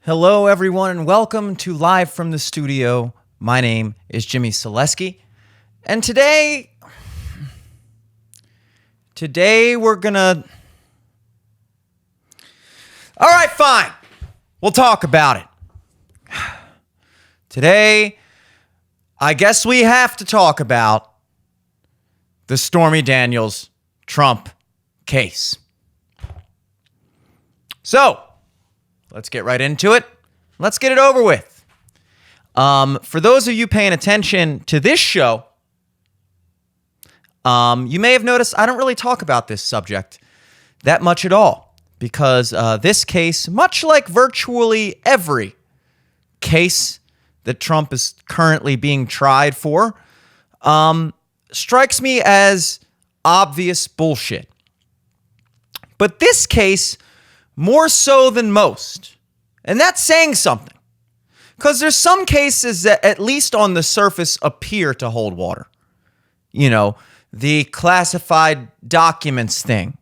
Hello, everyone, and welcome to Live from the Studio. My name is Jimmy Selesky, and today we're gonna... All right, fine. We'll talk about it. Today, I guess we have to talk about the Stormy Daniels Trump case. So, let's get right into it. Let's get it over with. For those of you paying attention to this show, you may have noticed I don't really talk about this subject that much at all because this case, much like virtually every case that Trump is currently being tried for, strikes me as obvious bullshit. But this case, more so than most, and that's saying something, because there's some cases that at least on the surface appear to hold water. You know, the classified documents thing,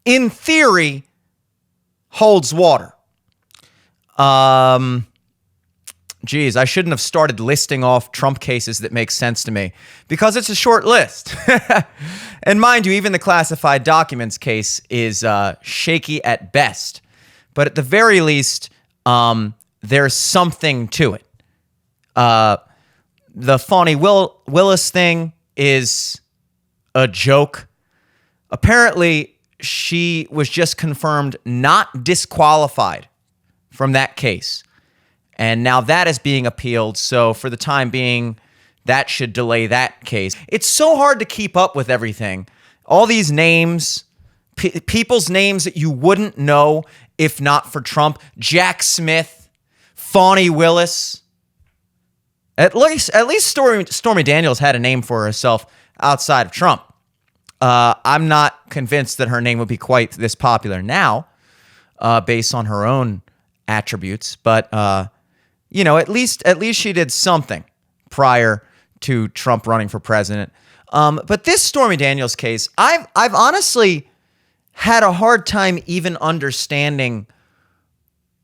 in theory, holds water. Geez, I shouldn't have started listing off Trump cases that make sense to me because it's a short list. And mind you, even the classified documents case is shaky at best. But at the very least, there's something to it. The Fani Willis thing is a joke. Apparently, she was just confirmed not disqualified from that case. And now that is being appealed. So for the time being, that should delay that case. It's so hard to keep up with everything. All these names, people's names that you wouldn't know if not for Trump. Jack Smith, Fani Willis. At least Stormy Daniels had a name for herself outside of Trump. I'm not convinced that her name would be quite this popular now, based on her own attributes. But you know, at least she did something prior to Trump running for president. But this Stormy Daniels case, I've honestly had a hard time even understanding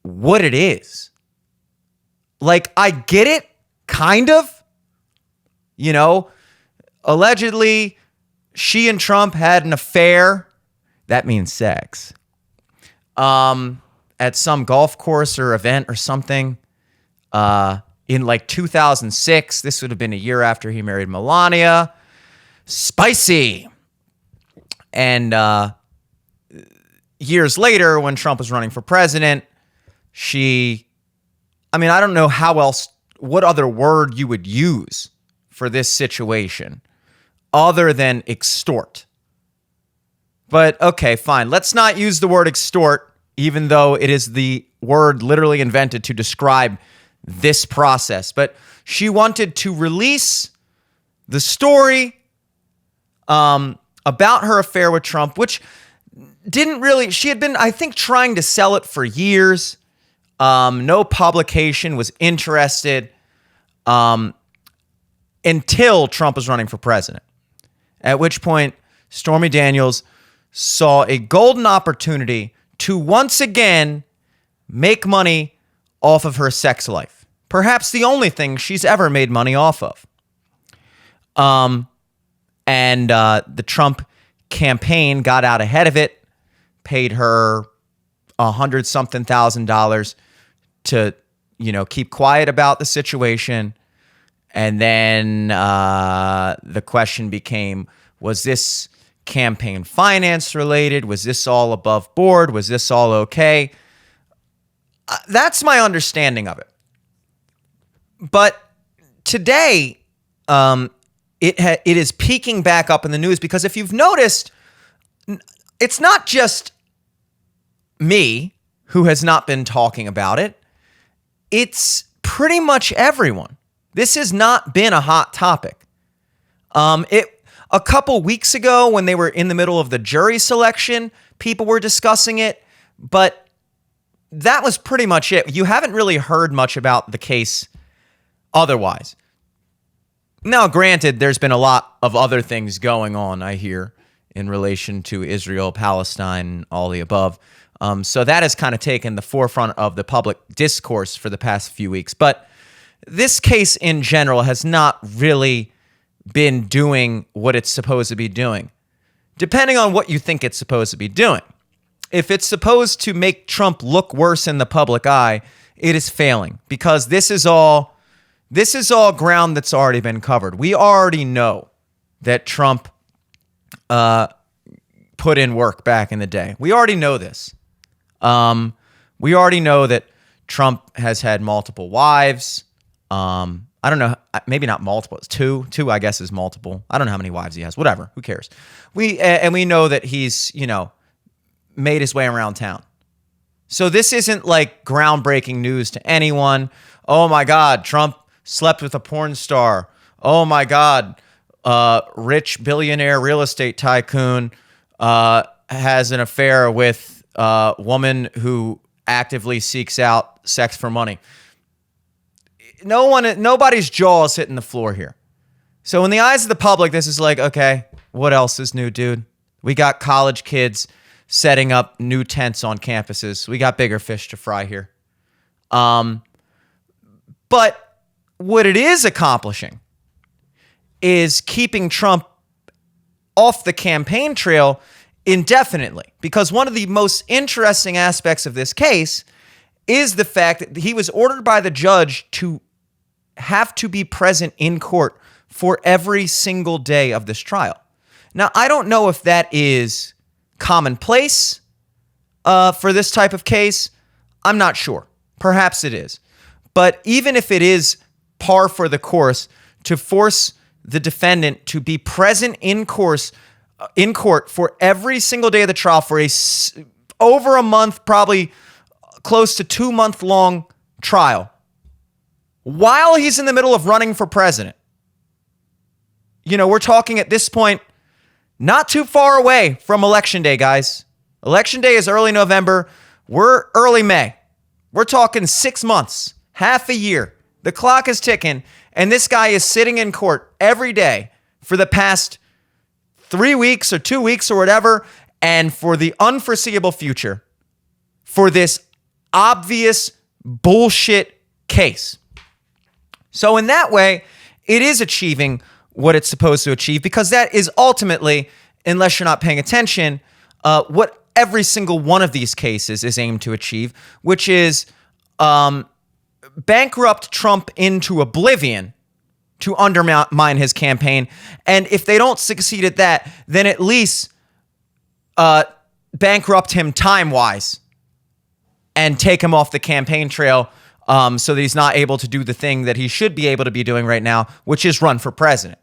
what it is. Like, I get it, kind of. You know, allegedly, she and Trump had an affair. That means sex. At some golf course or event or something. In like 2006, this would have been a year after he married Melania. Spicy. And years later, when Trump was running for president, I don't know what other word you would use for this situation other than extort. But okay, fine. Let's not use the word extort, even though it is the word literally invented to describe this process. But she wanted to release the story about her affair with Trump, which she had been, I think, trying to sell it for years. No publication was interested until Trump was running for president, at which point Stormy Daniels saw a golden opportunity to once again make money off of her sex life. Perhaps the only thing she's ever made money off of. And the Trump campaign got out ahead of it, paid her $100-something thousand to, keep quiet about the situation. And then the question became, was this campaign finance related? Was this all above board? Was this all okay? That's my understanding of it. But today, it is peaking back up in the news because if you've noticed, it's not just me who has not been talking about it. It's pretty much everyone. This has not been a hot topic. A couple weeks ago when they were in the middle of the jury selection, people were discussing it, but that was pretty much it. You haven't really heard much about the case otherwise. Now, granted, there's been a lot of other things going on, I hear, in relation to Israel, Palestine, all the above. So that has kind of taken the forefront of the public discourse for the past few weeks. But this case in general has not really been doing what it's supposed to be doing, depending on what you think it's supposed to be doing. If it's supposed to make Trump look worse in the public eye, it is failing, because this is all ground that's already been covered. We already know that Trump put in work back in the day. We already know this. We already know that Trump has had multiple wives. I don't know, maybe not multiple. It's two. Two, I guess, is multiple. I don't know how many wives he has. Whatever. Who cares? We know that he's, made his way around town. So this isn't like groundbreaking news to anyone. Oh my God, Trump slept with a porn star. Oh my God, rich billionaire real estate tycoon has an affair with a woman who actively seeks out sex for money. Nobody's jaw is hitting the floor here. So in the eyes of the public, this is like, okay, what else is new, dude? We got college kids setting up new tents on campuses. We got bigger fish to fry here. But what it is accomplishing is keeping Trump off the campaign trail indefinitely. Because one of the most interesting aspects of this case is the fact that he was ordered by the judge to have to be present in court for every single day of this trial. Now, I don't know if that is commonplace for this type of case. I'm not sure. Perhaps it is. But even if it is par for the course to force the defendant to be present in court for every single day of the trial for over a month, probably close to 2 month long trial, while he's in the middle of running for president. We're talking at this point not too far away from Election Day, guys. Election Day is early November. We're early May. We're talking 6 months, half a year. The clock is ticking, and this guy is sitting in court every day for the past 3 weeks or 2 weeks or whatever, and for the unforeseeable future, for this obvious bullshit case. So in that way, it is achieving what it's supposed to achieve, because that is ultimately, unless you're not paying attention, what every single one of these cases is aimed to achieve, which is bankrupt Trump into oblivion to undermine his campaign. And if they don't succeed at that, then at least bankrupt him time-wise and take him off the campaign trail, so that he's not able to do the thing that he should be able to be doing right now, which is run for president.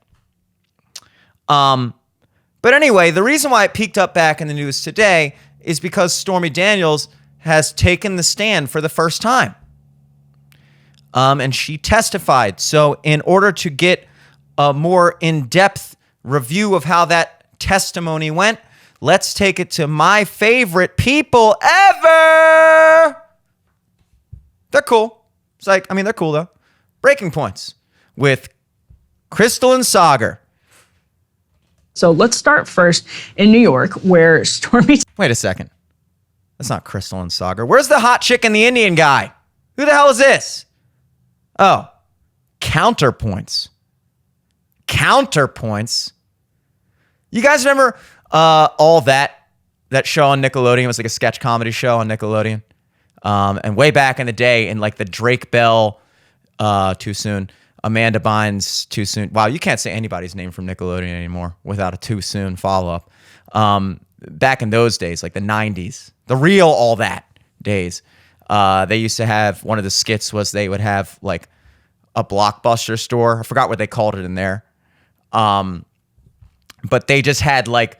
But anyway, the reason why it peaked up back in the news today is because Stormy Daniels has taken the stand for the first time. And she testified. So in order to get a more in-depth review of how that testimony went, let's take it to my favorite people ever. They're cool. They're cool though. Breaking Points with Crystal and Sagar. So let's start first in New York, where Stormy... Wait a second. That's not Crystal and Sagar. Where's the hot chick and the Indian guy? Who the hell is this? Oh, Counterpoints. Counterpoints? You guys remember all that show on Nickelodeon? It was like a sketch comedy show on Nickelodeon. And way back in the day, in like the Drake Bell, too soon, Amanda Bynes, too soon. Wow, you can't say anybody's name from Nickelodeon anymore without a too soon follow-up. Back in those days, like the 90s, the real all that days, they used to have, one of the skits was they would have like a Blockbuster store. I forgot what they called it in there. But they just had like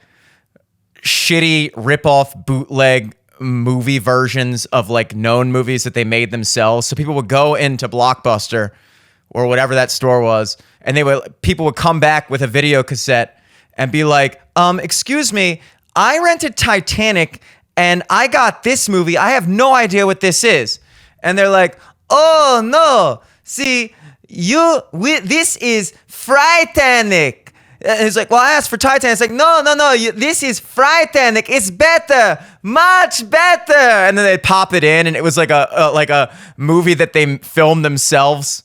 shitty rip-off bootleg movie versions of like known movies that they made themselves. So people would go into Blockbuster or whatever that store was, and people would come back with a video cassette and be like, excuse me, I rented Titanic and I got this movie. I have no idea what this is. And they're like, oh no, see, this is Fritanic. And he's like, well, I asked for Titanic. It's like, no, this is Titanic. It's better, much better. And then they'd pop it in, and it was like a movie that they filmed themselves.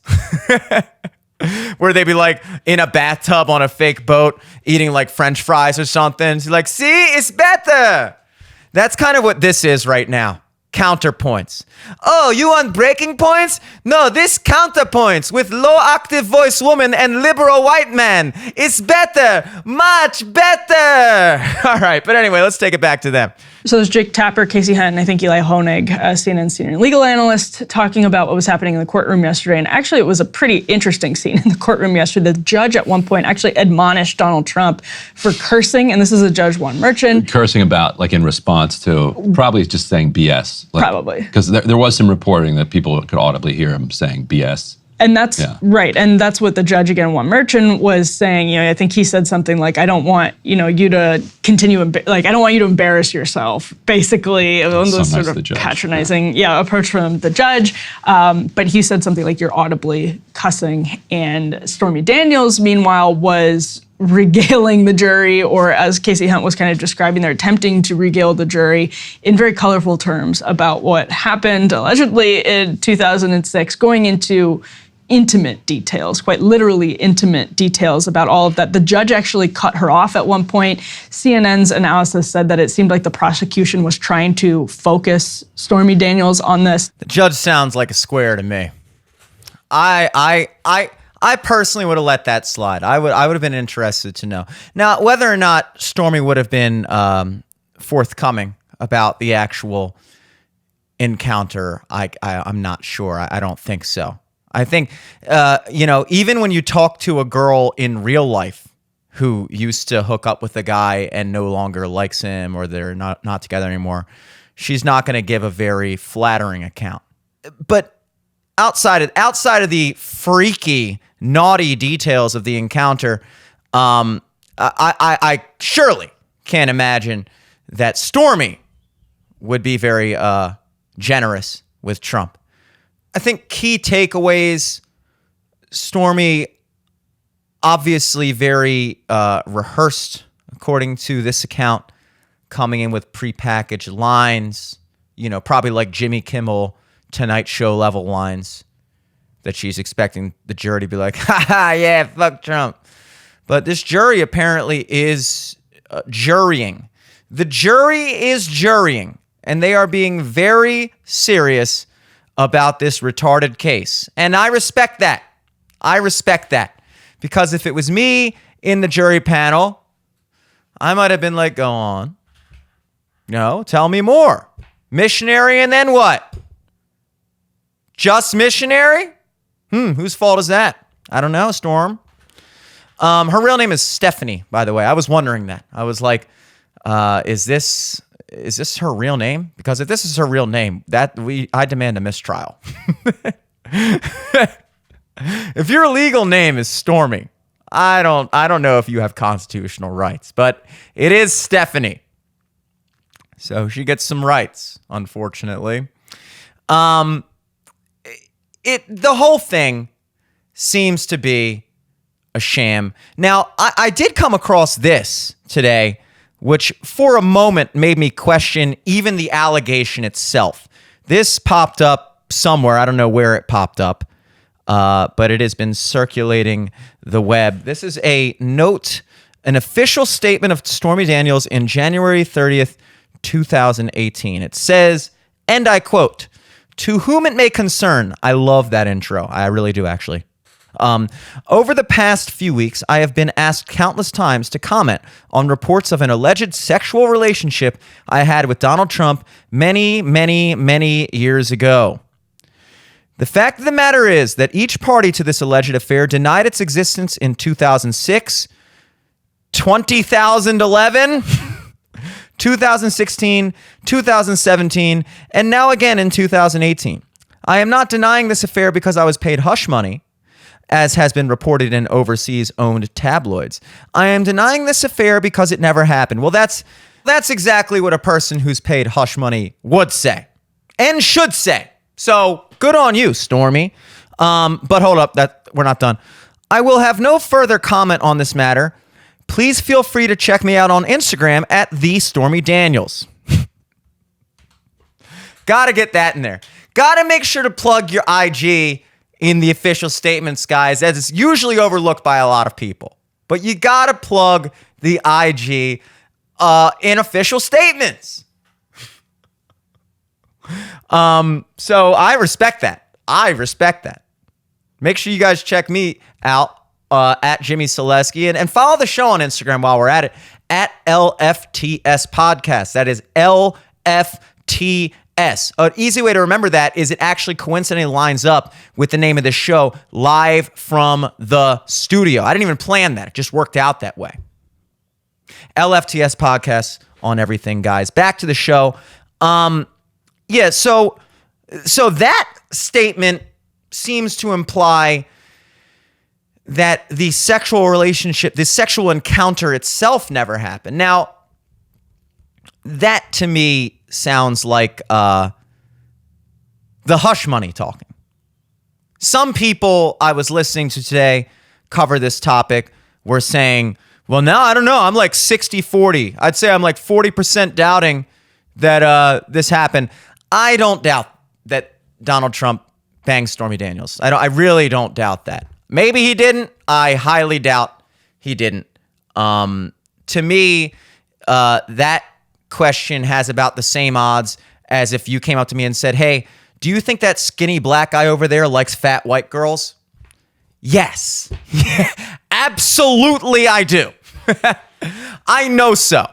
Where they'd be like in a bathtub on a fake boat eating like French fries or something. So like, see, it's better. That's kind of what this is right now. Counterpoints. Oh, you want breaking points? No, this counterpoints with low octave voice woman and liberal white man. It's better, much better. All right, but anyway, let's take it back to them. So there's Jake Tapper, Casey Hunt, and I think Eli Honig, CNN senior legal analyst, talking about what was happening in the courtroom yesterday. And actually, it was a pretty interesting scene in the courtroom yesterday. The judge at one point actually admonished Donald Trump for cursing, and this is a Judge Juan Merchan. Cursing about, like in response to probably just saying BS. Like, probably. Because there was some reporting that people could audibly hear him saying BS. And that's right. And that's what the judge, again, Juan Merchan, was saying. I think he said something like, I don't want, you to continue, I don't want you to embarrass yourself, basically. Those sort of patronizing, approach from the judge. But he said something like, you're audibly cussing. And Stormy Daniels, meanwhile, was regaling the jury, or as Casey Hunt was kind of describing, they're attempting to regale the jury in very colorful terms about what happened allegedly in 2006, going into intimate details, quite literally intimate details about all of that. The judge actually cut her off at one point. CNN's analysis said that it seemed like the prosecution was trying to focus Stormy Daniels on this. The judge sounds like a square to me. I personally would have let that slide. I would have been interested to know. Now, whether or not Stormy would have been forthcoming about the actual encounter, I'm not sure. I don't think so. I think, even when you talk to a girl in real life who used to hook up with a guy and no longer likes him, or they're not together anymore, she's not going to give a very flattering account. But outside of the freaky, naughty details of the encounter, I surely can't imagine that Stormy would be very generous with Trump. I think key takeaways: Stormy, obviously very rehearsed, according to this account, coming in with prepackaged lines, probably like Jimmy Kimmel Tonight Show level lines that she's expecting the jury to be like, ha ha, yeah, fuck Trump. But this jury apparently is jurying. The jury is jurying, and they are being very serious about this retarded case. And I respect that. Because if it was me in the jury panel, I might have been like, go on. No, tell me more. Missionary, and then what? Just missionary? Whose fault is that? I don't know, Storm. Her real name is Stephanie, by the way. I was wondering that. I was like, is this her real name? Because if this is her real name, I demand a mistrial. If your legal name is Stormy, I don't know if you have constitutional rights, but it is Stephanie. So she gets some rights, unfortunately. The whole thing seems to be a sham. Now, I did come across this today, which for a moment made me question even the allegation itself. This popped up somewhere. I don't know where it popped up, but it has been circulating the web. This is a note, an official statement of Stormy Daniels in January 30th, 2018. It says, and I quote, "To whom it may concern," I love that intro. I really do, actually. "Over the past few weeks, I have been asked countless times to comment on reports of an alleged sexual relationship I had with Donald Trump many, many, many years ago. The fact of the matter is that each party to this alleged affair denied its existence in 2006, 2011, 2016, 2017, and now again in 2018. I am not denying this affair because I was paid hush money, as has been reported in overseas-owned tabloids. I am denying this affair because it never happened." Well, that's exactly what a person who's paid hush money would say and should say. So good on you, Stormy. But hold up, we're not done. "I will have no further comment on this matter. please feel free to check me out on Instagram at the Stormy Daniels. Gotta get that in there. Gotta make sure to plug your IG in the official statements, guys, as it's usually overlooked by a lot of people. But you gotta plug the IG in official statements. So I respect that. Make sure you guys check me out at Jimmy Selesky and follow the show on Instagram while we're at it at LFTS Podcast. That is LFTS. An easy way to remember that is it actually coincidentally lines up with the name of the show, Live from the Studio. I didn't even plan that. It just worked out that way. LFTS Podcast on everything, guys. Back to the show. Yeah, so that statement seems to imply that the sexual relationship, the sexual encounter itself never happened. Now, that to me sounds like the hush money talking. Some people I was listening to today cover this topic were saying, well, now I don't know. I'm like 60-40. I'd say I'm like 40% doubting that this happened. I don't doubt that Donald Trump banged Stormy Daniels. I really don't doubt that. Maybe he didn't. I highly doubt he didn't. To me, that question has about the same odds as if you came up to me and said, hey, do you think that skinny black guy over there likes fat white girls? Yes. Absolutely I do. I know so.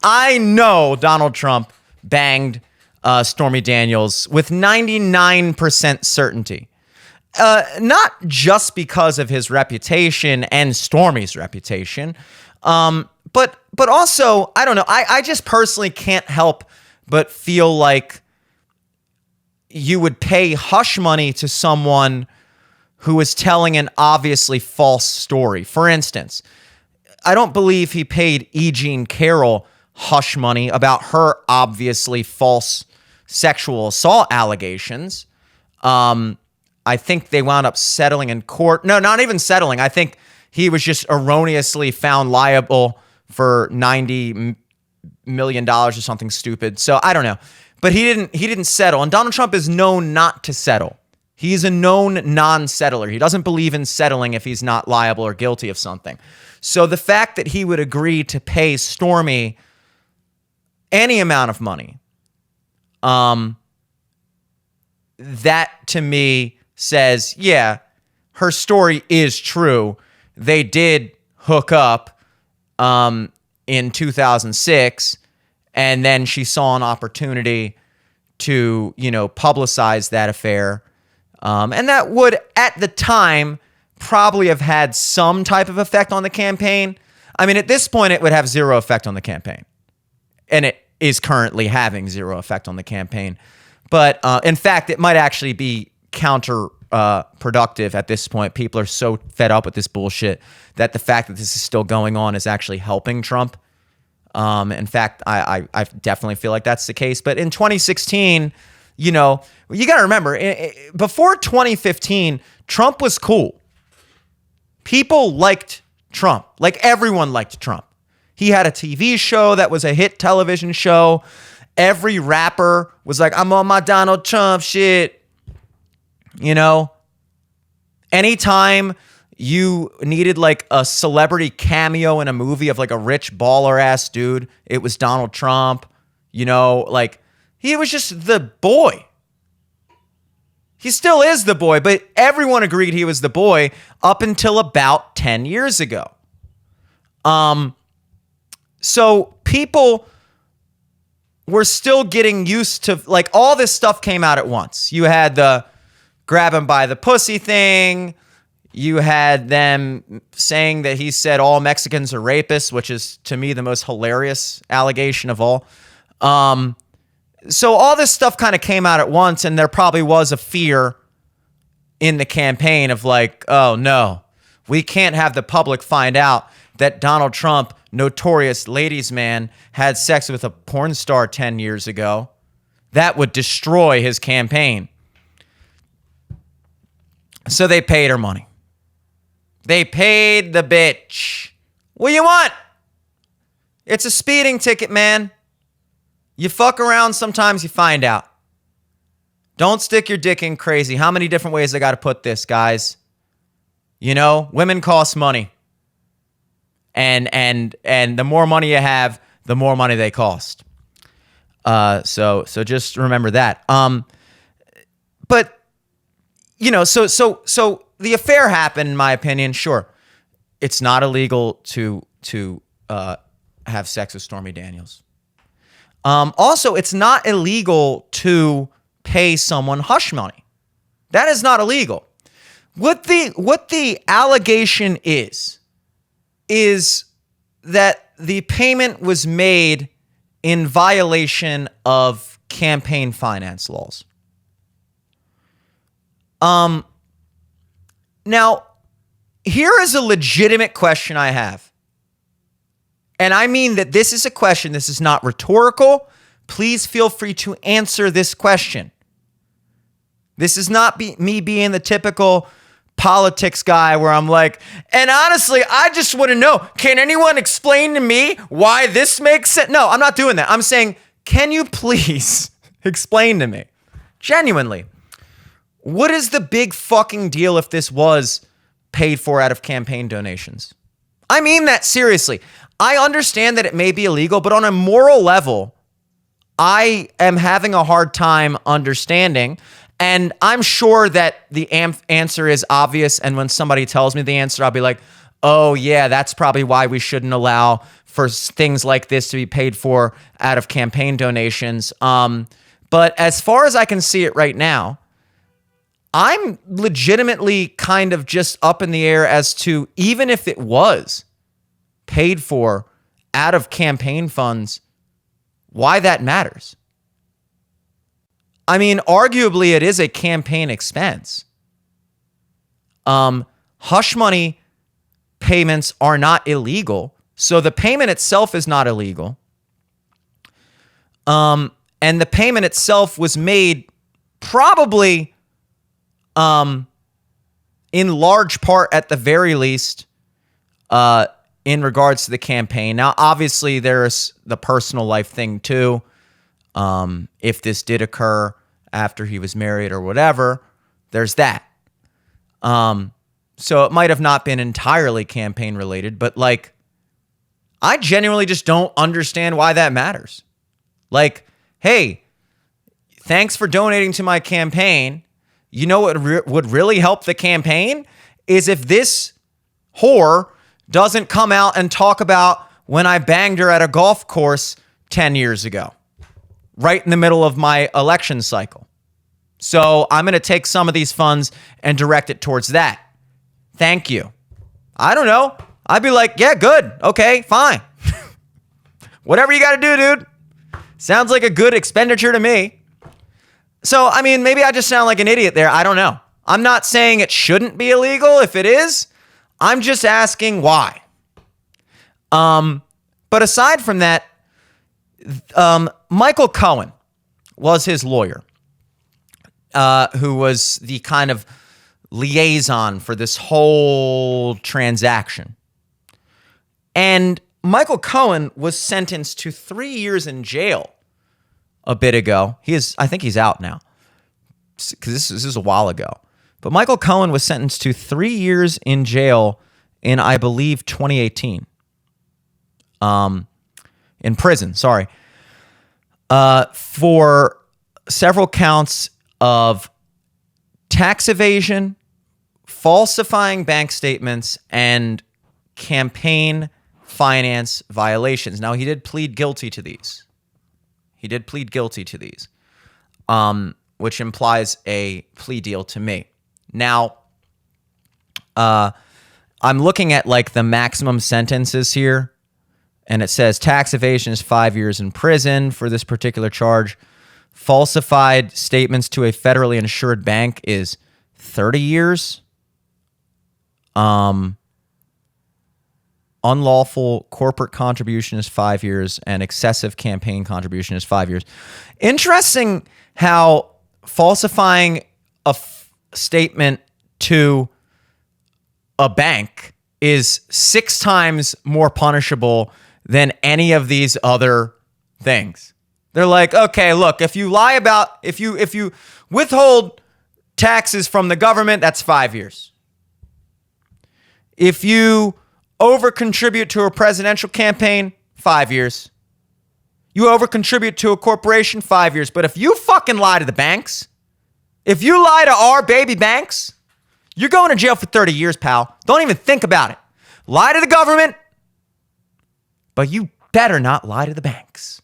I know Donald Trump banged Stormy Daniels with 99% certainty. Not just because of his reputation and Stormy's reputation, but also, I don't know, I just personally can't help but feel like you would pay hush money to someone who is telling an obviously false story. For instance, I don't believe he paid E. Jean Carroll hush money about her obviously false sexual assault allegations. I think they wound up settling in court. No, not even settling. I think he was just erroneously found liable for $90 million or something stupid. So I don't know. But he didn't settle. And Donald Trump is known not to settle. He's a known non-settler. He doesn't believe in settling if he's not liable or guilty of something. So the fact that he would agree to pay Stormy any amount of money, that to me says, yeah, her story is true. They did hook up in 2006, and then she saw an opportunity to, publicize that affair. And that would, at the time, probably have had some type of effect on the campaign. I mean, at this point, it would have zero effect on the campaign. And it is currently having zero effect on the campaign. But in fact, it might actually be counterproductive at this point. People are so fed up with this bullshit that the fact that this is still going on is actually helping Trump. In fact, I definitely feel like that's the case. But in 2016, you got to remember, before 2015, Trump was cool. People liked Trump. Like, everyone liked Trump. He had a TV show that was a hit television show. Every rapper was like, I'm on my Donald Trump shit. Anytime you needed like a celebrity cameo in a movie of like a rich baller ass dude, it was Donald Trump. Like, he was just the boy. He still is the boy, but everyone agreed he was the boy up until about 10 years ago. So people were still getting used to, like, all this stuff came out at once. You had the grab him by the pussy thing. You had them saying that he said all Mexicans are rapists, which is, to me, the most hilarious allegation of all. So all this stuff kind of came out at once, and there probably was a fear in the campaign of like, oh no, we can't have the public find out that Donald Trump, notorious ladies man, had sex with a porn star 10 years ago. That would destroy his campaign. So they paid her money. They paid the bitch What do you want? It's a speeding ticket, man. You fuck around, sometimes you find out. Don't stick your dick in crazy. How many different ways I got to put this, guys? You know, women cost money. And the more money you have, the more money they cost. So just remember that. But you know, so the affair happened, in my opinion. Sure, it's not illegal to have sex with Stormy Daniels. Also, it's not illegal to pay someone hush money. That is not illegal. What the allegation is that the payment was made in violation of campaign finance laws. Now, here is a legitimate question I have. And I mean that this is a question. This is not rhetorical. Please feel free to answer this question. This is not me being the typical politics guy where I'm like, and honestly, I just want to know, can anyone explain to me why this makes sense? No, I'm not doing that. I'm saying, can you please explain to me, genuinely, what is the big fucking deal if this was paid for out of campaign donations? I mean that seriously. I understand that it may be illegal, but on a moral level, I am having a hard time understanding. And I'm sure that the answer is obvious. And when somebody tells me the answer, I'll be like, oh, yeah, that's probably why we shouldn't allow for things like this to be paid for out of campaign donations. But as far as I can see it right now, I'm legitimately kind of just up in the air as to, even if it was paid for out of campaign funds, why that matters. I mean, arguably, it is a campaign expense. Hush money payments are not illegal, so the payment itself is not illegal. And the payment itself was made probably, in large part, at the very least, in regards to the campaign. Now, obviously, there's the personal life thing too. If this did occur after he was married or whatever, there's that. So it might have not been entirely campaign related, but like, I genuinely just don't understand why that matters. Like, hey, thanks for donating to my campaign. You know what would really help the campaign is if this whore doesn't come out and talk about when I banged her at a golf course 10 years ago, right in the middle of my election cycle. So I'm going to take some of these funds and direct it towards that. Thank you. I don't know. I'd be like, yeah, good. Okay, fine. Whatever you got to do, dude. Sounds like a good expenditure to me. So, I mean, maybe I just sound like an idiot there. I don't know. I'm not saying it shouldn't be illegal if it is. I'm just asking why. But aside from that, Michael Cullen was his lawyer, who was the kind of liaison for this whole transaction. And Michael Cullen was sentenced to 3 years in jail a bit ago. I think he's out now, because this is a while ago. But Michael Cullen was sentenced to 3 years in jail in, I believe, 2018. In prison, sorry. For several counts of tax evasion, falsifying bank statements, and campaign finance violations. Now, he did plead guilty to these. Which implies a plea deal to me. Now, I'm looking at like the maximum sentences here, and it says tax evasion is 5 years in prison for this particular charge. Falsified statements to a federally insured bank is 30 years. Unlawful corporate contribution is 5 years, and excessive campaign contribution is 5 years. Interesting how falsifying a statement to a bank is 6 times more punishable than any of these other things. They're like, okay, look, if you withhold taxes from the government, that's 5 years. If you over-contribute to a presidential campaign, 5 years. You over-contribute to a corporation, 5 years. But if you fucking lie to the banks, if you lie to our baby banks, you're going to jail for 30 years, pal. Don't even think about it. Lie to the government, but you better not lie to the banks.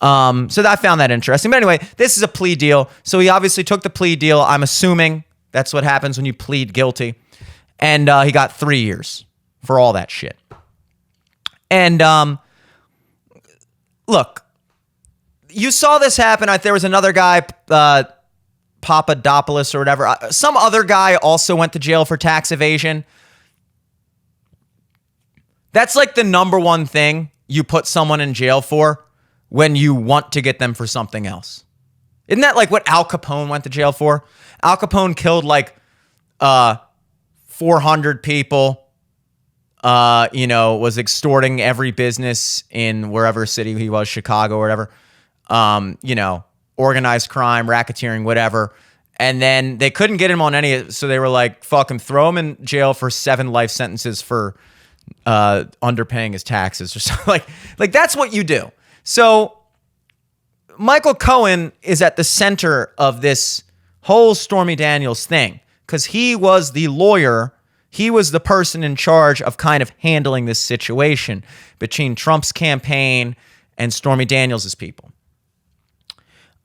So I found that interesting. But anyway, this is a plea deal. So he obviously took the plea deal. I'm assuming that's what happens when you plead guilty. And he got 3 years for all that shit. And look, you saw this happen. There was another guy, Papadopoulos or whatever. Some other guy also went to jail for tax evasion. That's like the number one thing you put someone in jail for when you want to get them for something else. Isn't that like what Al Capone went to jail for? Al Capone killed like 400 people, was extorting every business in wherever city he was, Chicago or whatever, organized crime, racketeering, whatever. And then they couldn't get him on any, so they were like, fuck him, throw him in jail for 7 life sentences for underpaying his taxes or something. Like that's what you do. So Michael Cohen is at the center of this whole Stormy Daniels thing because he was the lawyer. He was the person in charge of kind of handling this situation between Trump's campaign and Stormy Daniels' people.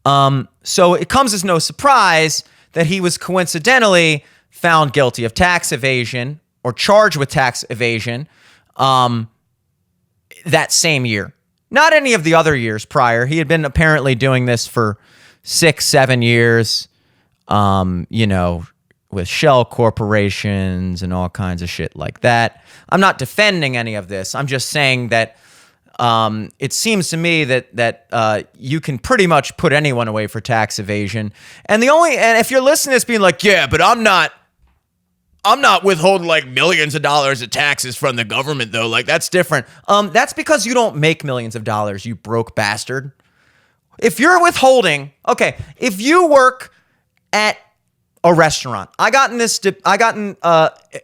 So it comes as no surprise that he was coincidentally found guilty of tax evasion or charged with tax evasion that same year. Not any of the other years prior. He had been apparently doing this for 6-7 years, with shell corporations and all kinds of shit like that. I'm not defending any of this. I'm just saying that it seems to me that you can pretty much put anyone away for tax evasion. And if you're listening to this being like, yeah, but I'm not withholding like millions of dollars of taxes from the government though. Like that's different. That's because you don't make millions of dollars, you broke bastard. If you're withholding, okay, if you work at a restaurant, I got in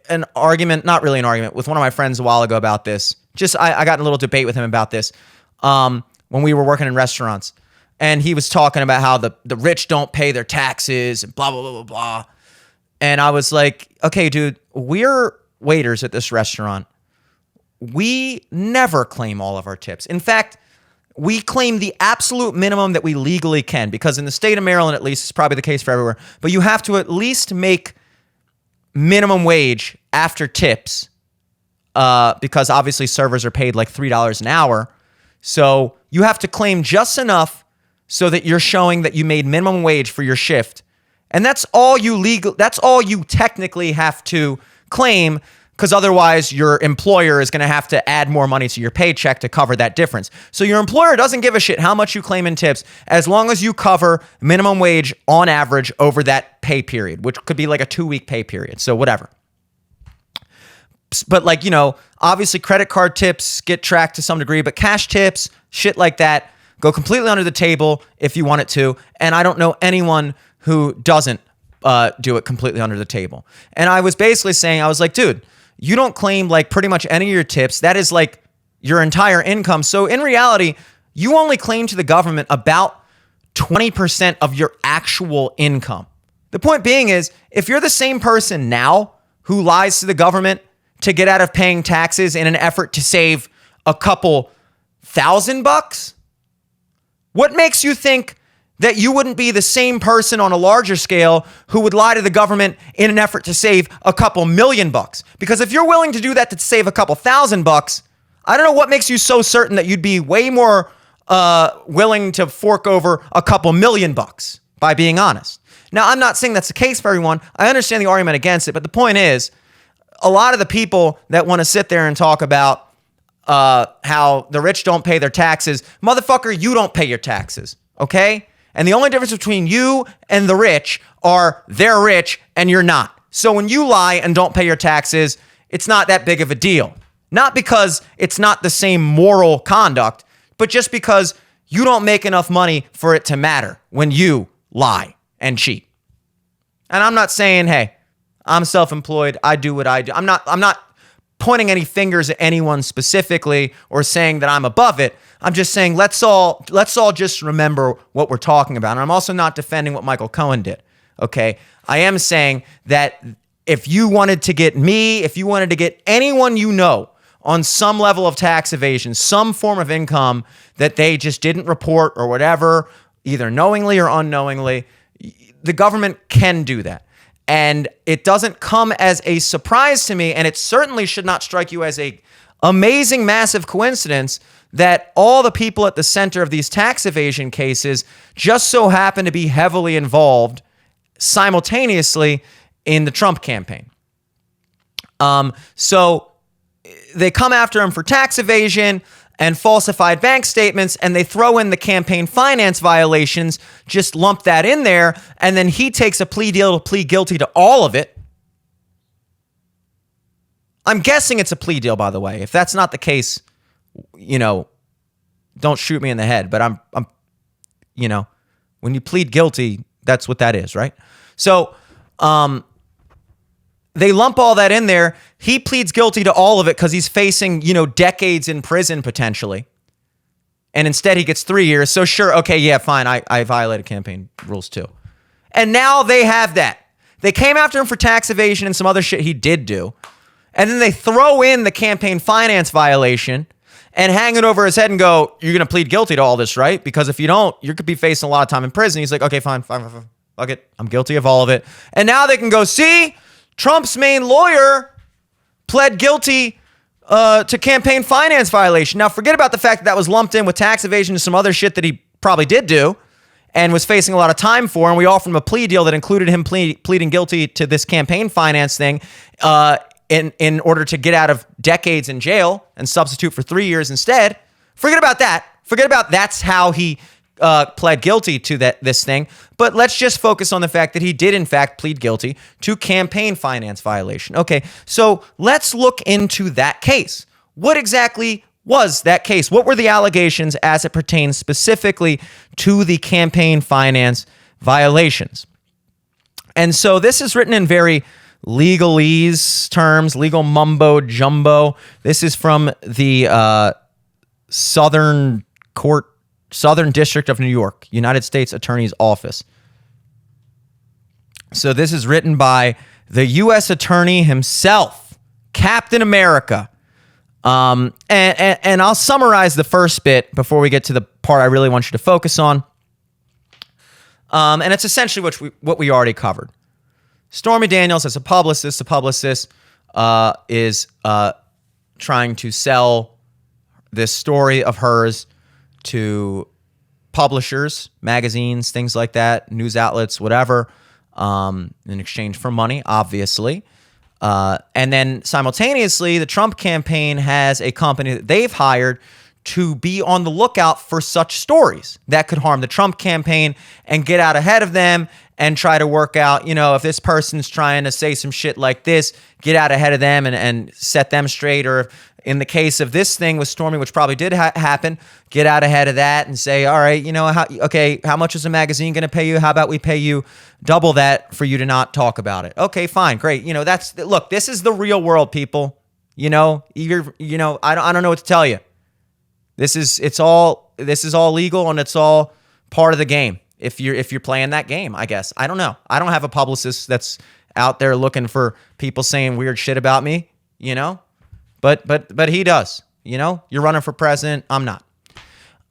an argument, not really an argument, with one of my friends a while ago about this. I got in a little debate with him about this when we were working in restaurants. And he was talking about how the rich don't pay their taxes and blah, blah, blah, blah, blah. And I was like, okay, dude, we're waiters at this restaurant. We never claim all of our tips. In fact, we claim the absolute minimum that we legally can, because in the state of Maryland, at least, it's probably the case for everywhere, but you have to at least make minimum wage after tips, because obviously servers are paid like $3 an hour. So you have to claim just enough so that you're showing that you made minimum wage for your shift. And that's all you technically have to claim, because otherwise your employer is going to have to add more money to your paycheck to cover that difference. So your employer doesn't give a shit how much you claim in tips as long as you cover minimum wage on average over that pay period, which could be like a 2-week pay period. So whatever. But obviously credit card tips get tracked to some degree, but cash tips, shit like that, go completely under the table if you want it to. And I don't know anyone who doesn't do it completely under the table. And I was basically saying, I was like, dude, you don't claim like pretty much any of your tips. That is like your entire income. So in reality, you only claim to the government about 20% of your actual income. The point being is, if you're the same person now who lies to the government to get out of paying taxes in an effort to save a couple $1,000, what makes you think that you wouldn't be the same person on a larger scale who would lie to the government in an effort to save a couple $1,000,000? Because if you're willing to do that to save a couple $1,000, I don't know what makes you so certain that you'd be way more willing to fork over a couple $1,000,000, by being honest. Now, I'm not saying that's the case for everyone. I understand the argument against it, but the point is, a lot of the people that want to sit there and talk about how the rich don't pay their taxes, motherfucker, you don't pay your taxes, okay? And the only difference between you and the rich are they're rich and you're not. So when you lie and don't pay your taxes, it's not that big of a deal. Not because it's not the same moral conduct, but just because you don't make enough money for it to matter when you lie and cheat. And I'm not saying, hey, I'm self-employed, I do what I do. I'm not pointing any fingers at anyone specifically or saying that I'm above it. I'm just saying let's all just remember what we're talking about. And I'm also not defending what Michael Cohen did. Okay? I am saying that if you wanted to get me, if you wanted to get anyone you know on some level of tax evasion, some form of income that they just didn't report or whatever, either knowingly or unknowingly, the government can do that. And it doesn't come as a surprise to me, and it certainly should not strike you as a amazing, massive coincidence that all the people at the center of these tax evasion cases just so happen to be heavily involved simultaneously in the Trump campaign. So they come after him for tax evasion and falsified bank statements, and they throw in the campaign finance violations, just lump that in there, and then he takes a plea deal to plead guilty to all of it. I'm guessing it's a plea deal, by the way. If that's not the case, don't shoot me in the head, but I'm when you plead guilty, that's what that is, right? So, they lump all that in there. He pleads guilty to all of it because he's facing, decades in prison potentially. And instead he gets 3 years. So sure, okay, yeah, fine. I violated campaign rules too. And now they have that. They came after him for tax evasion and some other shit he did do. And then they throw in the campaign finance violation and hang it over his head and go, you're going to plead guilty to all this, right? Because if you don't, you could be facing a lot of time in prison. He's like, okay, fine. Fuck it. I'm guilty of all of it. And now they can go, see? Trump's main lawyer pled guilty to campaign finance violation. Now, forget about the fact that was lumped in with tax evasion and some other shit that he probably did do and was facing a lot of time for. And we offered him a plea deal that included him pleading guilty to this campaign finance thing in order to get out of decades in jail and substitute for 3 years instead. Forget about that. Forget about that's how he pled guilty to this thing. But let's just focus on the fact that he did, in fact, plead guilty to campaign finance violation. Okay, so let's look into that case. What exactly was that case? What were the allegations as it pertains specifically to the campaign finance violations? And so this is written in very legalese terms, legal mumbo jumbo. This is from the Southern District of New York, United States Attorney's Office. So this is written by the U.S. Attorney himself, Captain America. And I'll summarize the first bit before we get to the part I really want you to focus on. And it's essentially what we already covered. Stormy Daniels, as a publicist, is trying to sell this story of hers to publishers, magazines, things like that, news outlets, whatever, in exchange for money, obviously. And then simultaneously, the Trump campaign has a company that they've hired to be on the lookout for such stories that could harm the Trump campaign and get out ahead of them and try to work out, if this person's trying to say some shit like this, get out ahead of them and set them straight. Or in the case of this thing with Stormy, which probably did happen, get out ahead of that and say, all right, how much is a magazine going to pay you? How about we pay you double that for you to not talk about it? Okay, fine, great. Look, this is the real world, people. I don't know what to tell you. This is all legal and it's all part of the game. If you're playing that game, I guess. I don't know. I don't have a publicist that's out there looking for people saying weird shit about me, But he does. You're running for president. I'm not.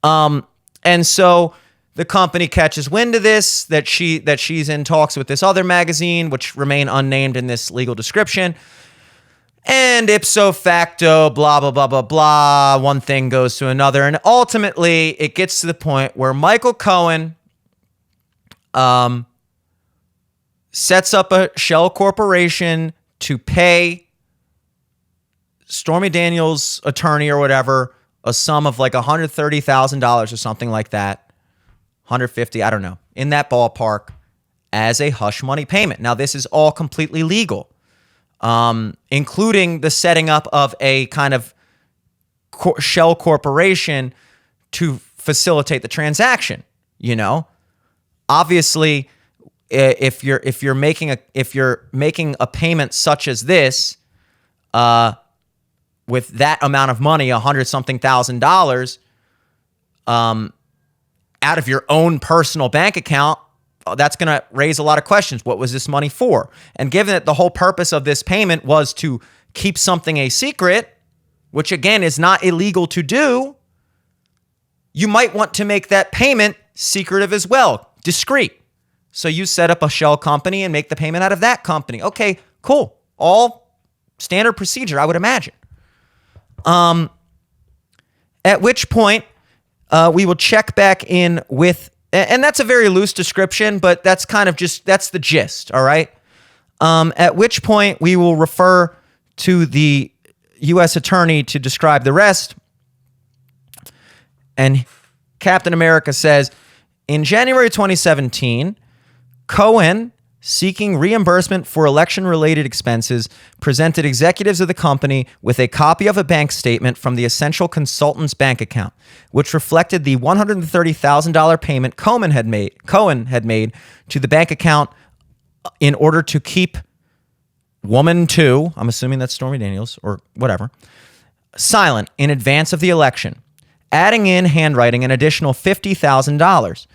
And so the company catches wind of this, that she's in talks with this other magazine, which remain unnamed in this legal description. And ipso facto, blah, blah, blah, blah, blah. One thing goes to another. And ultimately, it gets to the point where Michael Cohen sets up a shell corporation to pay Stormy Daniels' attorney or whatever a sum of like $130,000 or something like that. 150, I don't know, in that ballpark as a hush money payment. Now, this is all completely legal. including the setting up of a kind of shell corporation to facilitate the transaction. Obviously, if you're making a payment such as this, with that amount of money, $100,000, out of your own personal bank account, that's going to raise a lot of questions. What was this money for? And given that the whole purpose of this payment was to keep something a secret, which again is not illegal to do, you might want to make that payment secretive as well, discreet. So you set up a shell company and make the payment out of that company. Okay, cool. All standard procedure, I would imagine. At which point, we will check back in with, and that's a very loose description, but that's kind of that's the gist, all right? At which point we will refer to the U.S. attorney to describe the rest. And Captain America says, in January 2017, Cohen, seeking reimbursement for election-related expenses, presented executives of the company with a copy of a bank statement from the Essential Consultants bank account, which reflected the $130,000 payment Cohen had made to the bank account in order to keep Woman 2, I'm assuming that's Stormy Daniels or whatever, silent in advance of the election, adding in handwriting an additional $50,000.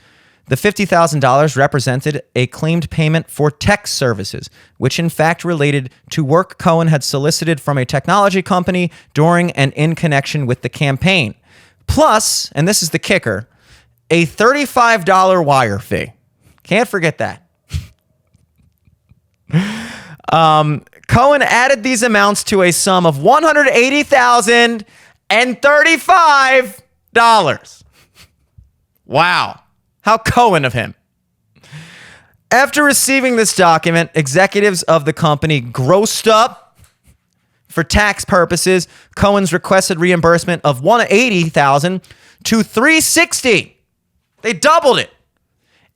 The $50,000 represented a claimed payment for tech services, which in fact related to work Cohen had solicited from a technology company during and in connection with the campaign. Plus, and this is the kicker, a $35 wire fee. Can't forget that. Cohen added these amounts to a sum of $180,035. Wow. How Cohen of him. After receiving this document, executives of the company grossed up for tax purposes Cohen's requested reimbursement of $180,000 to $360,000. They doubled it.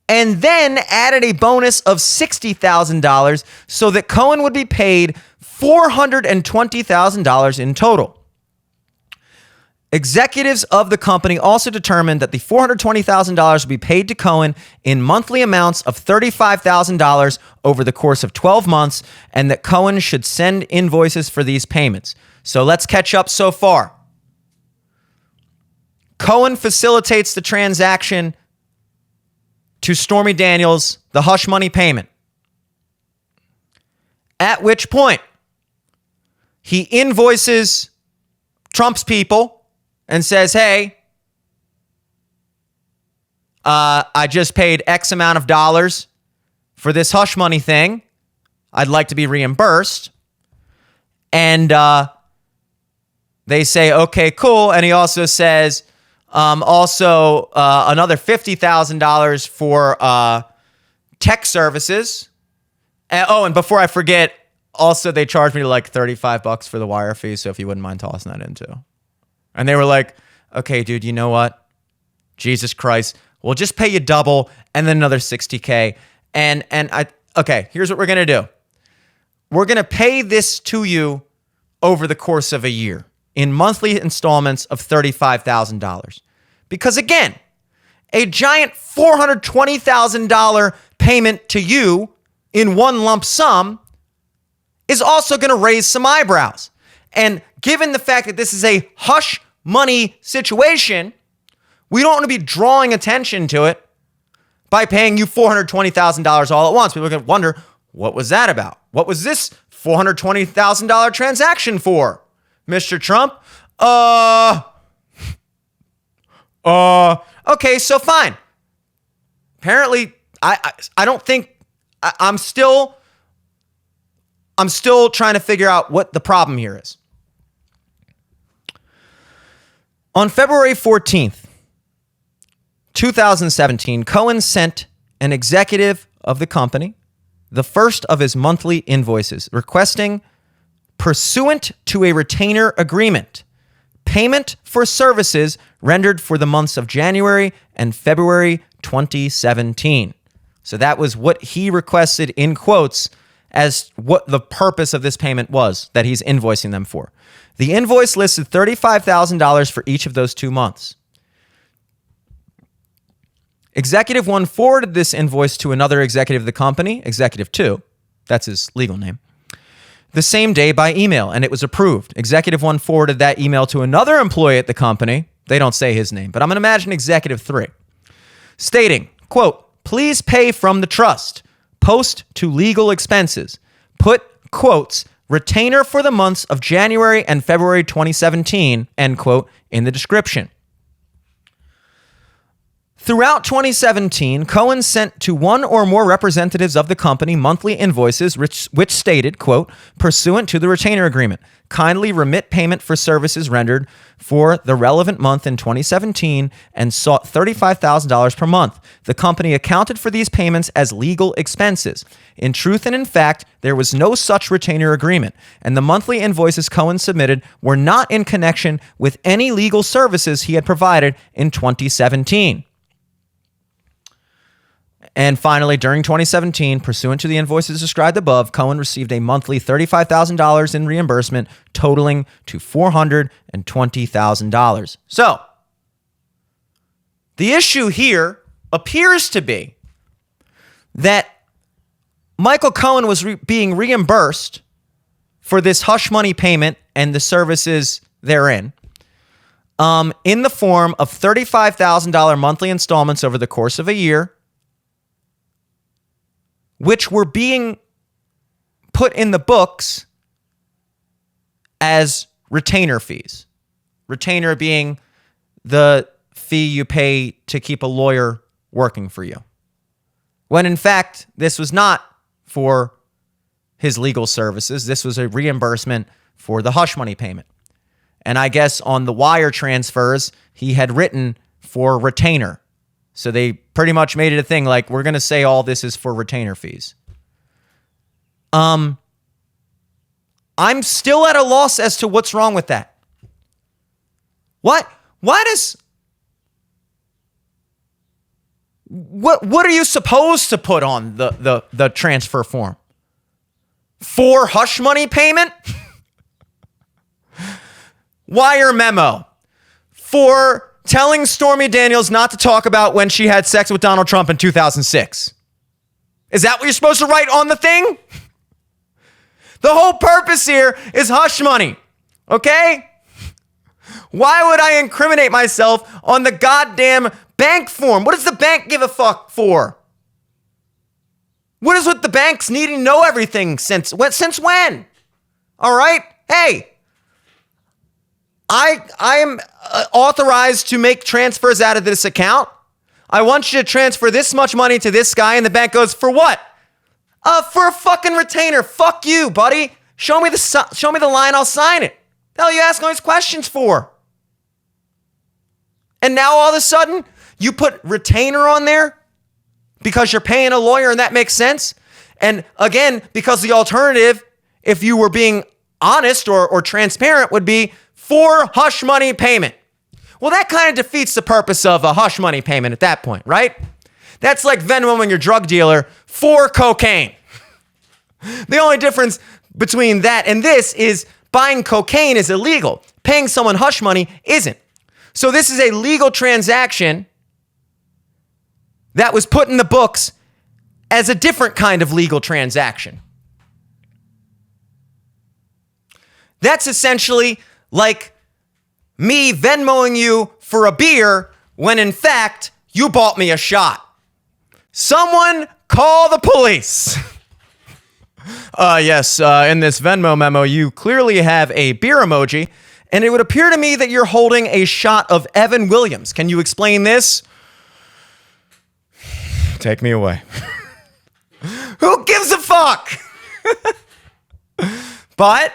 And then added a bonus of $60,000 so that Cohen would be paid $420,000 in total. Executives of the company also determined that the $420,000 would be paid to Cohen in monthly amounts of $35,000 over the course of 12 months, and that Cohen should send invoices for these payments. So let's catch up so far. Cohen facilitates the transaction to Stormy Daniels, the hush money payment. At which point, he invoices Trump's people and says, hey, I just paid X amount of dollars for this hush money thing. I'd like to be reimbursed. And they say, okay, cool. And he also says, another $50,000 for tech services. And before I forget, also they charged me like $35 for the wire fee. So if you wouldn't mind tossing that in too. And they were like, okay, dude, you know what? Jesus Christ, we'll just pay you double and then another $60K. Okay, here's what we're going to do. We're going to pay this to you over the course of a year in monthly installments of $35,000. Because again, a giant $420,000 payment to you in one lump sum is also going to raise some eyebrows. And given the fact that this is a hush money situation, we don't want to be drawing attention to it by paying you $420,000 all at once. People are going to wonder, what was that about? What was this $420,000 transaction for, Mr. Trump? Okay, so fine. Apparently, I don't think, I'm still trying to figure out what the problem here is. On February 14th, 2017, Cohen sent an executive of the company the first of his monthly invoices, requesting, pursuant to a retainer agreement, payment for services rendered for the months of January and February 2017. So that was what he requested in quotes as what the purpose of this payment was that he's invoicing them for. The invoice listed $35,000 for each of those 2 months. Executive 1 forwarded this invoice to another executive of the company, Executive 2, that's his legal name, the same day by email, and it was approved. Executive 1 forwarded that email to another employee at the company. They don't say his name, but I'm going to imagine Executive 3, stating, quote, please pay from the trust. Post to legal expenses. Put, quotes, retainer for the months of January and February 2017, end quote, in the description. Throughout 2017, Cohen sent to one or more representatives of the company monthly invoices which stated, quote, pursuant to the retainer agreement, kindly remit payment for services rendered for the relevant month in 2017 and sought $35,000 per month. The company accounted for these payments as legal expenses. In truth and in fact, there was no such retainer agreement, and the monthly invoices Cohen submitted were not in connection with any legal services he had provided in 2017. And finally, during 2017, pursuant to the invoices described above, Cohen received a monthly $35,000 in reimbursement, totaling to $420,000. So, the issue here appears to be that Michael Cohen was being reimbursed for this hush money payment and the services therein in the form of $35,000 monthly installments over the course of a year, which were being put in the books as retainer fees. Retainer being the fee you pay to keep a lawyer working for you. When in fact, this was not for his legal services. This was a reimbursement for the hush money payment. And I guess on the wire transfers, he had written for retainer. So they pretty much made it a thing, like, we're going to say all this is for retainer fees. I'm still at a loss as to what's wrong with that. What are you supposed to put on the transfer form? For hush money payment? Wire memo. For telling Stormy Daniels not to talk about when she had sex with Donald Trump in 2006. Is that what you're supposed to write on the thing? The whole purpose here is hush money, okay? Why would I incriminate myself on the goddamn bank form? What does the bank give a fuck for? What is with the banks needing to know everything since when? All right? Hey, I am authorized to make transfers out of this account. I want you to transfer this much money to this guy, and the bank goes, for what? For a fucking retainer. Fuck you, buddy. Show me the line, I'll sign it. The hell are you asking all these questions for? And now all of a sudden, you put retainer on there because you're paying a lawyer and that makes sense? And again, because the alternative, if you were being honest or transparent, would be for hush money payment. Well, that kind of defeats the purpose of a hush money payment at that point, right? That's like Venmoing your drug dealer for cocaine. The only difference between that and this is buying cocaine is illegal. Paying someone hush money isn't. So this is a legal transaction that was put in the books as a different kind of legal transaction. That's essentially like me Venmoing you for a beer when in fact you bought me a shot. Someone call the police. Yes, in this Venmo memo, you clearly have a beer emoji, and it would appear to me that you're holding a shot of Evan Williams. Can you explain this? Take me away. Who gives a fuck? But,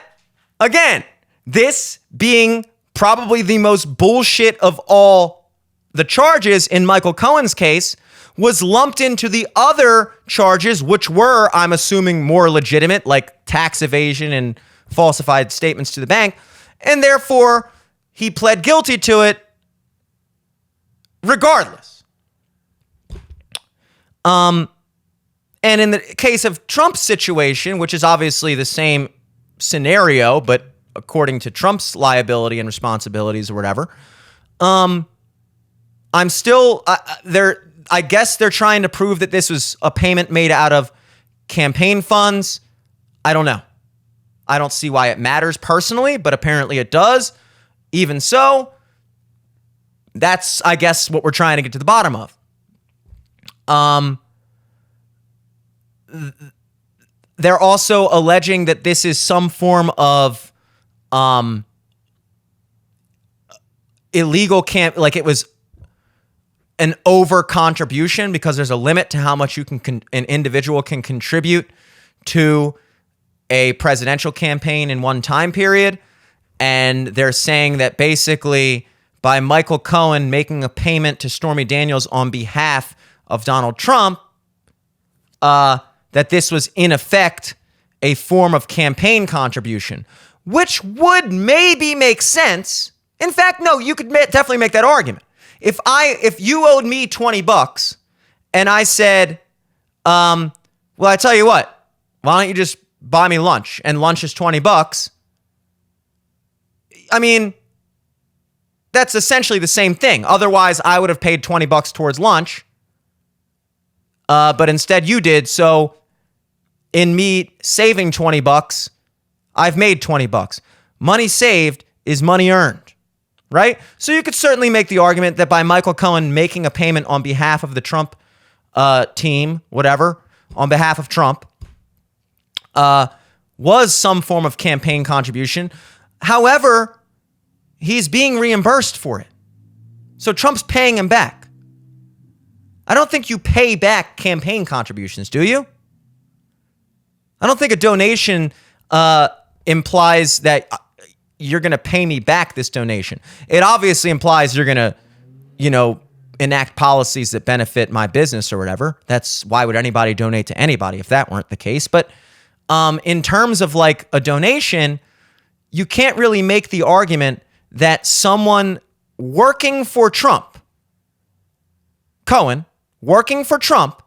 again, this being probably the most bullshit of all the charges in Michael Cohen's case was lumped into the other charges, which were, I'm assuming, more legitimate, like tax evasion and falsified statements to the bank. And therefore, he pled guilty to it regardless. And And in the case of Trump's situation, which is obviously the same scenario, but according to Trump's liability and responsibilities or whatever, I'm still I guess they're trying to prove that this was a payment made out of campaign funds. I don't know. I don't see why it matters personally, but apparently it does. Even so, that's, I guess, what we're trying to get to the bottom of. They're also alleging that this is some form of illegal like it was an over contribution because there's a limit to how much an individual can contribute to a presidential campaign in one time period. And they're saying that basically by Michael Cohen making a payment to Stormy Daniels on behalf of Donald Trump, that this was in effect a form of campaign contribution, which would maybe make sense. In fact, no, you could definitely make that argument. If you owed me $20 and I said, well, I tell you what, why don't you just buy me lunch? And lunch is $20. I mean, that's essentially the same thing. Otherwise, I would have paid $20 towards lunch. But instead you did. So in me saving $20, I've made $20. Money saved is money earned, right? So you could certainly make the argument that by Michael Cohen making a payment on behalf of the Trump team, whatever, on behalf of Trump, was some form of campaign contribution. However, he's being reimbursed for it. So Trump's paying him back. I don't think you pay back campaign contributions, do you? I don't think a donation implies that you're going to pay me back this donation. It obviously implies you're going to, enact policies that benefit my business or whatever. That's why would anybody donate to anybody if that weren't the case. But in terms of like a donation, you can't really make the argument that someone working for Trump, Cohen, working for Trump,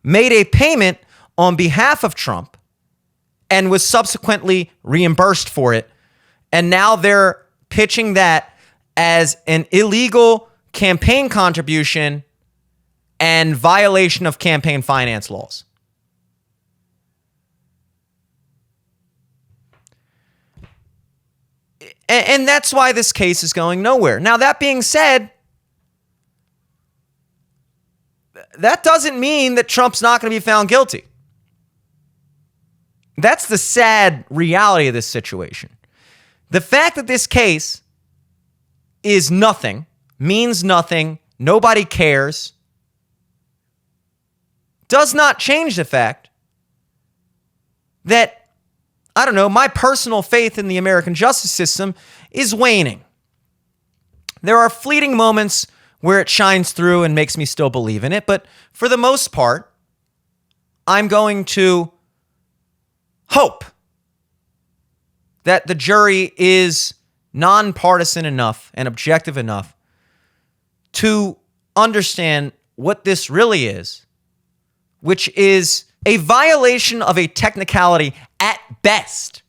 made a payment on behalf of Trump and was subsequently reimbursed for it. And now they're pitching that as an illegal campaign contribution and violation of campaign finance laws. And that's why this case is going nowhere. Now, that being said, that doesn't mean that Trump's not going to be found guilty. That's the sad reality of this situation. The fact that this case is nothing, means nothing, nobody cares, does not change the fact that, I don't know, my personal faith in the American justice system is waning. There are fleeting moments where it shines through and makes me still believe in it, but for the most part, I'm going to hope that the jury is nonpartisan enough and objective enough to understand what this really is, which is a violation of a technicality at best.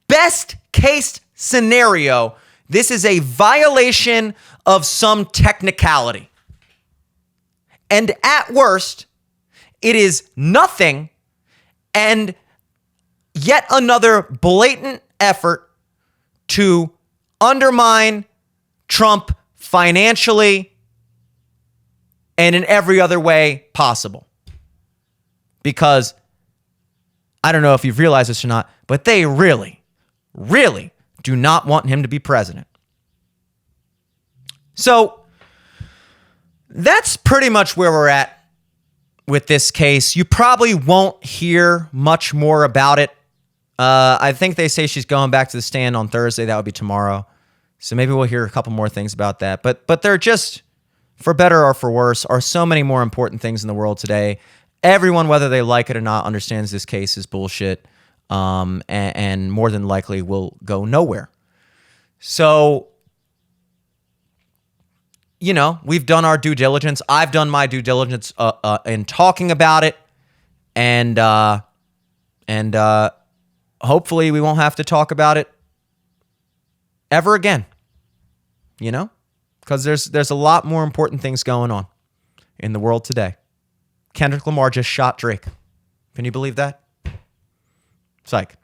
Best case scenario, this is a violation of some technicality. And at worst, it is nothing and yet another blatant effort to undermine Trump financially and in every other way possible. Because I don't know if you've realized this or not, but they really, really do not want him to be president. So that's pretty much where we're at with this case. You probably won't hear much more about it. I think they say she's going back to the stand on Thursday. That would be tomorrow. So maybe we'll hear a couple more things about that. But they're just, for better or for worse, are so many more important things in the world today. Everyone, whether they like it or not, understands this case is bullshit, and more than likely will go nowhere. So, we've done our due diligence. I've done my due diligence in talking about it. and hopefully we won't have to talk about it ever again. You know, because there's a lot more important things going on in the world today. Kendrick Lamar just shot Drake. Can you believe that? Psych.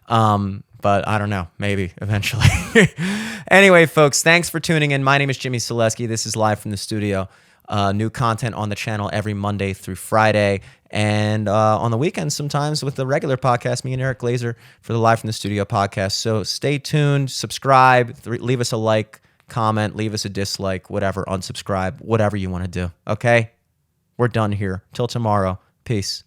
But I don't know. Maybe eventually. Anyway, folks, thanks for tuning in. My name is Jimmy Selesky. This is Live from the Studio. New content on the channel every Monday through Friday. And on the weekends sometimes with the regular podcast, me and Eric Glazer for the Live from the Studio podcast. So stay tuned, subscribe, leave us a like, comment, leave us a dislike, whatever, unsubscribe, whatever you want to do. Okay? We're done here. Till tomorrow. Peace.